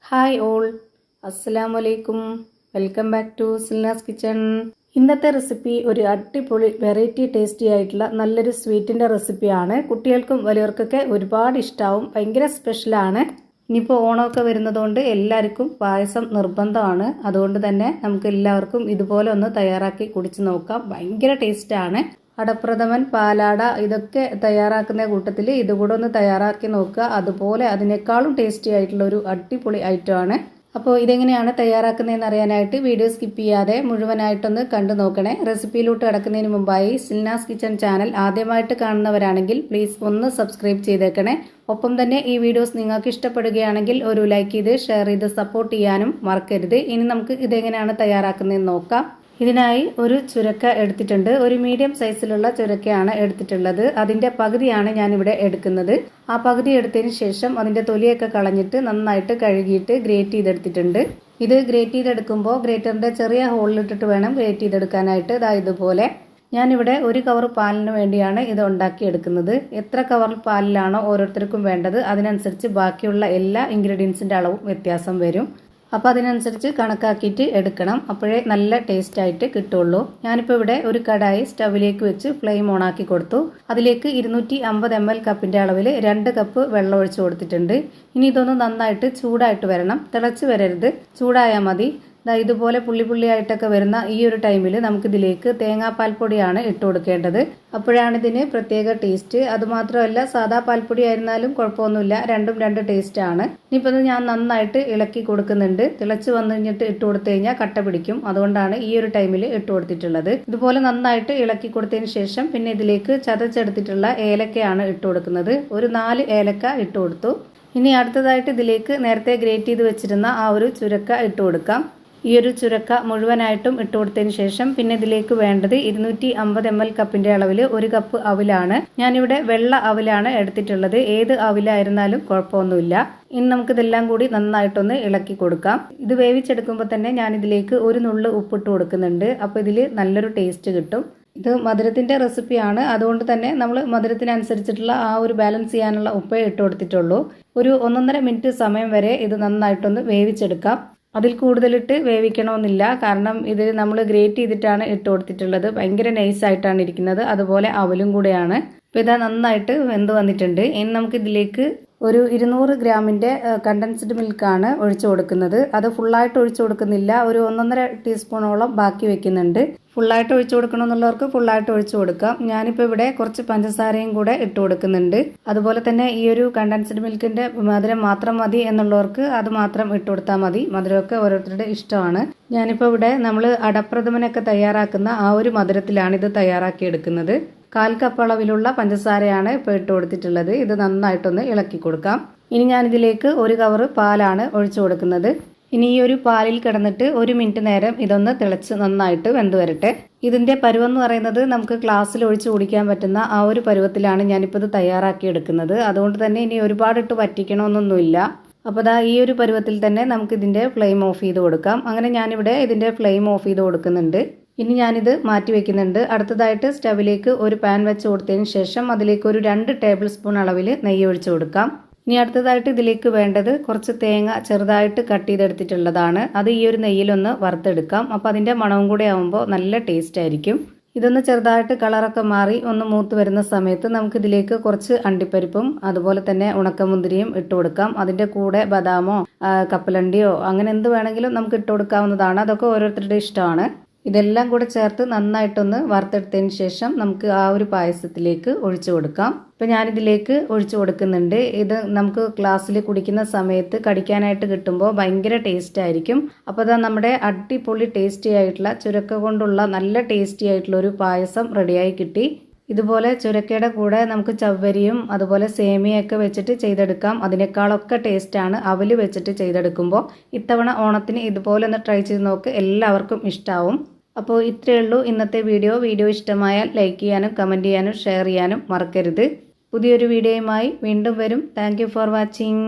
Hi all, അസ്സലാമലൈക്കും. Welcome back to Silnas kitchen. ഇന്നത്തെ recipe ഒരു അടിപൊളി വെറൈറ്റി ടേസ്റ്റി ആയിട്ടുള്ള നല്ലൊരു സ്വീറ്റിൻ്റെ റെസിപ്പിയാണ്. കുട്ടികൾക്കും വലിയവർക്കൊക്കെ ഒരുപാട് ഇഷ്ടമാവും. ഭയങ്കര സ്പെഷ്യലാണ്. ഇനിയിപ്പോൾ ഓണമൊക്കെ വരുന്നതുകൊണ്ട് എല്ലാവർക്കും പായസം നിർബന്ധമാണ്. അതുകൊണ്ട് തന്നെ നമുക്ക് എല്ലാവർക്കും ഇതുപോലെ ഒന്ന് തയ്യാറാക്കി കുടിച്ച് നോക്കാം. ഭയങ്കര ടേസ്റ്റാണ്. അടപ്രഥമൻ, പാലാട ഇതൊക്കെ തയ്യാറാക്കുന്ന കൂട്ടത്തിൽ ഇതുകൂടെ ഒന്ന് തയ്യാറാക്കി നോക്കുക. അതുപോലെ അതിനേക്കാളും ടേസ്റ്റി ആയിട്ടുള്ള ഒരു അടിപൊളി ഐറ്റമാണ്. അപ്പോൾ ഇതെങ്ങനെയാണ് തയ്യാറാക്കുന്നതെന്ന് അറിയാനായിട്ട് വീഡിയോ സ്കിപ്പ് ചെയ്യാതെ മുഴുവനായിട്ടൊന്ന് കണ്ടു നോക്കണേ. റെസിപ്പിയിലോട്ട് കിടക്കുന്നതിന് മുമ്പായി സിൽനാസ് കിച്ചൺ ചാനൽ ആദ്യമായിട്ട് കാണുന്നവരാണെങ്കിൽ പ്ലീസ് ഒന്ന് സബ്സ്ക്രൈബ് ചെയ്തേക്കണേ. ഒപ്പം തന്നെ ഈ വീഡിയോസ് നിങ്ങൾക്ക് ഇഷ്ടപ്പെടുകയാണെങ്കിൽ ഒരു ലൈക്ക് ചെയ്ത് ഷെയർ ചെയ്ത് സപ്പോർട്ട് ചെയ്യാനും മറക്കരുത്. ഇനി നമുക്ക് ഇതെങ്ങനെയാണ് തയ്യാറാക്കുന്നതെന്ന് നോക്കാം. ഇതിനായി ഒരു ചുരക്ക എടുത്തിട്ടുണ്ട്. ഒരു മീഡിയം സൈസിലുള്ള ചുരക്കയാണ് എടുത്തിട്ടുള്ളത്. അതിൻ്റെ പകുതിയാണ് ഞാനിവിടെ എടുക്കുന്നത്. ആ പകുതി എടുത്തതിന് ശേഷം അതിൻ്റെ തൊലിയൊക്കെ കളഞ്ഞിട്ട് നന്നായിട്ട് കഴുകിയിട്ട് ഗ്രേറ്റ് ചെയ്തെടുത്തിട്ടുണ്ട്. ഇത് ഗ്രേറ്റ് ചെയ്തെടുക്കുമ്പോൾ ഗ്രേറ്ററിൻ്റെ ചെറിയ ഹോളിലിട്ടിട്ട് വേണം ഗ്രേറ്റ് ചെയ്തെടുക്കാനായിട്ട്. ഇതുപോലെ ഞാനിവിടെ ഒരു കവർ പാലിന് വേണ്ടിയാണ് ഇത് ഉണ്ടാക്കിയെടുക്കുന്നത്. എത്ര കവർ പാലിലാണോ ഓരോരുത്തർക്കും വേണ്ടത് അതിനനുസരിച്ച് ബാക്കിയുള്ള എല്ലാ ഇൻഗ്രീഡിയൻസിൻ്റെ അളവും വ്യത്യാസം വരും. അപ്പോൾ അതിനനുസരിച്ച് കണക്കാക്കിയിട്ട് എടുക്കണം. അപ്പോഴേ നല്ല ടേസ്റ്റ് ആയിട്ട് കിട്ടുള്ളൂ. ഞാനിപ്പോൾ ഇവിടെ ഒരു കടായി സ്റ്റവിലേക്ക് വെച്ച് ഫ്ലെയിം ഓണാക്കി കൊടുത്തു. അതിലേക്ക് 250 ml കപ്പിൻ്റെ അളവിൽ 2 കപ്പ് വെള്ളം ഒഴിച്ച് കൊടുത്തിട്ടുണ്ട്. ഇനി ഇതൊന്ന് നന്നായിട്ട് ചൂടായിട്ട് വരണം. തിളച്ച് വരരുത്, ചൂടായാൽ മതി. ഇതുപോലെ പുള്ളിയായിട്ടൊക്കെ വരുന്ന ഈ ഒരു ടൈമിൽ നമുക്കിതിലേക്ക് തേങ്ങാപ്പാൽപ്പൊടിയാണ് ഇട്ട് കൊടുക്കേണ്ടത്. അപ്പോഴാണ് ഇതിന് പ്രത്യേക ടേസ്റ്റ്. അതുമാത്രമല്ല സാദാ പാൽപ്പൊടി ആയിരുന്നാലും കുഴപ്പമൊന്നുമില്ല, രണ്ടും രണ്ട് ടേസ്റ്റ് ആണ്. ഇനിയിപ്പോൾ ഇത് ഞാൻ നന്നായിട്ട് ഇളക്കി കൊടുക്കുന്നുണ്ട്. തിളച്ച് വന്നു കഴിഞ്ഞിട്ട് ഇട്ട് കൊടുത്തു കഴിഞ്ഞാൽ കട്ട പിടിക്കും. അതുകൊണ്ടാണ് ഈ ഒരു ടൈമിൽ ഇട്ട് കൊടുത്തിട്ടുള്ളത്. ഇതുപോലെ നന്നായിട്ട് ഇളക്കി കൊടുത്തതിന് ശേഷം പിന്നെ ഇതിലേക്ക് ചതച്ചെടുത്തിട്ടുള്ള ഏലക്കയാണ് ഇട്ട് കൊടുക്കുന്നത്. ഒരു 4 ഏലക്ക ഇട്ട് കൊടുത്തു. ഇനി അടുത്തതായിട്ട് ഇതിലേക്ക് നേരത്തെ ഗ്രേറ്റ് ചെയ്ത് വെച്ചിരുന്ന ആ ഒരു ചുരക്ക ഇട്ട് കൊടുക്കാം. ഈ ഒരു ചുരക്ക മുഴുവനായിട്ടും ഇട്ട് കൊടുത്തതിന് ശേഷം പിന്നെ ഇതിലേക്ക് വേണ്ടത് 250 ml കപ്പിൻ്റെ അളവിൽ 1 കപ്പ് അവിലാണ്. ഞാനിവിടെ വെള്ള അവിലാണ് എടുത്തിട്ടുള്ളത്. ഏത് അവിലായിരുന്നാലും കുഴപ്പമൊന്നുമില്ല. ഇനി നമുക്കിതെല്ലാം കൂടി നന്നായിട്ടൊന്ന് ഇളക്കി കൊടുക്കാം. ഇത് വേവിച്ചെടുക്കുമ്പോൾ തന്നെ ഞാനിതിലേക്ക് ഒരു നുള്ള് ഉപ്പിട്ട് കൊടുക്കുന്നുണ്ട്. അപ്പോൾ ഇതിൽ നല്ലൊരു ടേസ്റ്റ് കിട്ടും. ഇത് മധുരത്തിൻ്റെ റെസിപ്പിയാണ്. അതുകൊണ്ട് തന്നെ നമ്മൾ മധുരത്തിനനുസരിച്ചിട്ടുള്ള ആ ഒരു ബാലൻസ് ചെയ്യാനുള്ള ഉപ്പേ ഇട്ട് കൊടുത്തിട്ടുള്ളൂ. ഒരു 1.5 മിനിറ്റ് സമയം വരെ ഇത് നന്നായിട്ടൊന്ന് വേവിച്ചെടുക്കാം. അതിൽ കൂടുതലിട്ട് വേവിക്കണമെന്നില്ല. കാരണം ഇത് നമ്മൾ ഗ്രേറ്റ് ചെയ്തിട്ടാണ് ഇട്ട് കൊടുത്തിട്ടുള്ളത്. ഭയങ്കര നൈസായിട്ടാണ് ഇരിക്കുന്നത്. അതുപോലെ അവലും കൂടെയാണ്. അപ്പോൾ ഇത് നന്നായിട്ട് വെന്ത് വന്നിട്ടുണ്ട്. ഇനി നമുക്കിതിലേക്ക് ഒരു 200 ഗ്രാമിൻ്റെ കണ്ടൻസ്ഡ് മിൽക്കാണ് ഒഴിച്ചു കൊടുക്കുന്നത്. അത് ഫുള്ളായിട്ട് ഒഴിച്ചു കൊടുക്കുന്നില്ല. ഒരു 1.5 ടീസ്പൂണോളം ബാക്കി വെക്കുന്നുണ്ട്. ഫുള്ളായിട്ട് ഒഴിച്ചു കൊടുക്കണമെന്നുള്ളവർക്ക് ഫുള്ളായിട്ട് ഒഴിച്ചു കൊടുക്കാം. ഞാനിപ്പോൾ ഇവിടെ കുറച്ച് പഞ്ചസാരയും കൂടെ ഇട്ട് കൊടുക്കുന്നുണ്ട്. അതുപോലെ തന്നെ ഈ ഒരു കണ്ടൻസ്ഡ് മിൽക്കിൻ്റെ മധുരം മാത്രം മതി എന്നുള്ളവർക്ക് അത് മാത്രം ഇട്ട് കൊടുത്താൽ മതി. മധുരമൊക്കെ ഓരോരുത്തരുടെ ഇഷ്ടമാണ്. ഞാനിപ്പോൾ ഇവിടെ നമ്മൾ അടപ്രഥമനൊക്കെ തയ്യാറാക്കുന്ന ആ ഒരു മധുരത്തിലാണ് ഇത് തയ്യാറാക്കി എടുക്കുന്നത്. 1/4 കപ്പ് അളവിലുള്ള പഞ്ചസാരയാണ് ഇപ്പോൾ ഇട്ട് കൊടുത്തിട്ടുള്ളത്. ഇത് നന്നായിട്ടൊന്ന് ഇളക്കി കൊടുക്കാം. ഇനി ഞാനിതിലേക്ക് 1 കവർ പാലാണ് ഒഴിച്ചു കൊടുക്കുന്നത്. ഇനി ഈ ഒരു പാലിൽ കിടന്നിട്ട് 1 മിനിറ്റ് നേരം ഇതൊന്ന് തിളച്ച് നന്നായിട്ട് വെന്ത് വരട്ടെ. ഇതിൻ്റെ പരുവെന്ന് പറയുന്നത് നമുക്ക് ഗ്ലാസ്സിൽ ഒഴിച്ച് കുടിക്കാൻ പറ്റുന്ന ആ ഒരു പരുവത്തിലാണ് ഞാനിപ്പോൾ ഇത് തയ്യാറാക്കി എടുക്കുന്നത്. അതുകൊണ്ട് തന്നെ ഇനി ഒരുപാടിട്ട് വറ്റിക്കണമെന്നൊന്നുമില്ല. അപ്പോൾ ഈ ഒരു പരുവത്തിൽ തന്നെ നമുക്കിതിൻ്റെ ഫ്ലെയിം ഓഫ് ചെയ്ത് കൊടുക്കാം. അങ്ങനെ ഞാനിവിടെ ഇതിൻ്റെ ഫ്ലെയിം ഓഫ് ചെയ്ത് കൊടുക്കുന്നുണ്ട്. ഇനി ഞാനിത് മാറ്റി വെക്കുന്നുണ്ട്. അടുത്തതായിട്ട് സ്റ്റവിലേക്ക് ഒരു പാൻ വെച്ച് കൊടുത്തതിന് ശേഷം അതിലേക്ക് ഒരു 2 ടേബിൾ സ്പൂൺ അളവിൽ നെയ്യ് ഒഴിച്ച് കൊടുക്കാം. ഇനി അടുത്തതായിട്ട് ഇതിലേക്ക് വേണ്ടത് കുറച്ച് തേങ്ങ ചെറുതായിട്ട് കട്ട് ചെയ്തെടുത്തിട്ടുള്ളതാണ്. അത് ഈ ഒരു നെയ്യിലൊന്ന് വറുത്തെടുക്കാം. അപ്പോൾ അതിൻ്റെ മണവും കൂടെ ആകുമ്പോൾ നല്ല ടേസ്റ്റ് ആയിരിക്കും. ഇതൊന്ന് ചെറുതായിട്ട് കളറൊക്കെ മാറി ഒന്ന് മൂത്ത് വരുന്ന സമയത്ത് നമുക്കിതിലേക്ക് കുറച്ച് അണ്ടിപ്പരിപ്പും അതുപോലെ തന്നെ ഉണക്കമുന്തിരിയും ഇട്ട് കൊടുക്കാം. അതിൻ്റെ കൂടെ ബദാമോ കപ്പലണ്ടിയോ അങ്ങനെ എന്ത് വേണമെങ്കിലും നമുക്ക് ഇട്ട് കൊടുക്കാവുന്നതാണ്. അതൊക്കെ ഓരോരുത്തരുടെ ഇഷ്ടമാണ്. ഇതെല്ലാം കൂടെ ചേർത്ത് നന്നായിട്ടൊന്ന് വറുത്തെടുത്തതിന് ശേഷം നമുക്ക് ആ ഒരു പായസത്തിലേക്ക് ഒഴിച്ചു കൊടുക്കാം. ഇപ്പം ഞാനിതിലേക്ക് ഒഴിച്ചു കൊടുക്കുന്നുണ്ട്. ഇത് നമുക്ക് ഗ്ലാസ്സിൽ കുടിക്കുന്ന സമയത്ത് കടിക്കാനായിട്ട് കിട്ടുമ്പോൾ ഭയങ്കര ടേസ്റ്റ് ആയിരിക്കും. അപ്പോൾ നമ്മുടെ അടിപൊളി ടേസ്റ്റി ആയിട്ടുള്ള ചുരക്ക കൊണ്ടുള്ള നല്ല ടേസ്റ്റി ആയിട്ടുള്ള ഒരു പായസം റെഡിയായി കിട്ടി. ഇതുപോലെ ചുരക്കയുടെ കൂടെ നമുക്ക് ചവ്വരിയും അതുപോലെ സേമിയൊക്കെ വെച്ചിട്ട് ചെയ്തെടുക്കാം. അതിനേക്കാളൊക്കെ ടേസ്റ്റാണ് അവൽ വെച്ചിട്ട് ചെയ്തെടുക്കുമ്പോൾ. ഇത്തവണ ഓണത്തിന് ഇതുപോലെ ഒന്ന് ട്രൈ ചെയ്ത് നോക്ക്. എല്ലാവർക്കും ഇഷ്ടമാവും. അപ്പോൾ ഇത്രയേ ഉള്ളൂ ഇന്നത്തെ വീഡിയോ ഇഷ്ടമായാൽ ലൈക്ക് ചെയ്യാനും കമൻറ്റ് ചെയ്യാനും ഷെയർ ചെയ്യാനും മറക്കരുത്. പുതിയൊരു വീഡിയോയുമായി വീണ്ടും വരും. Thank you for watching.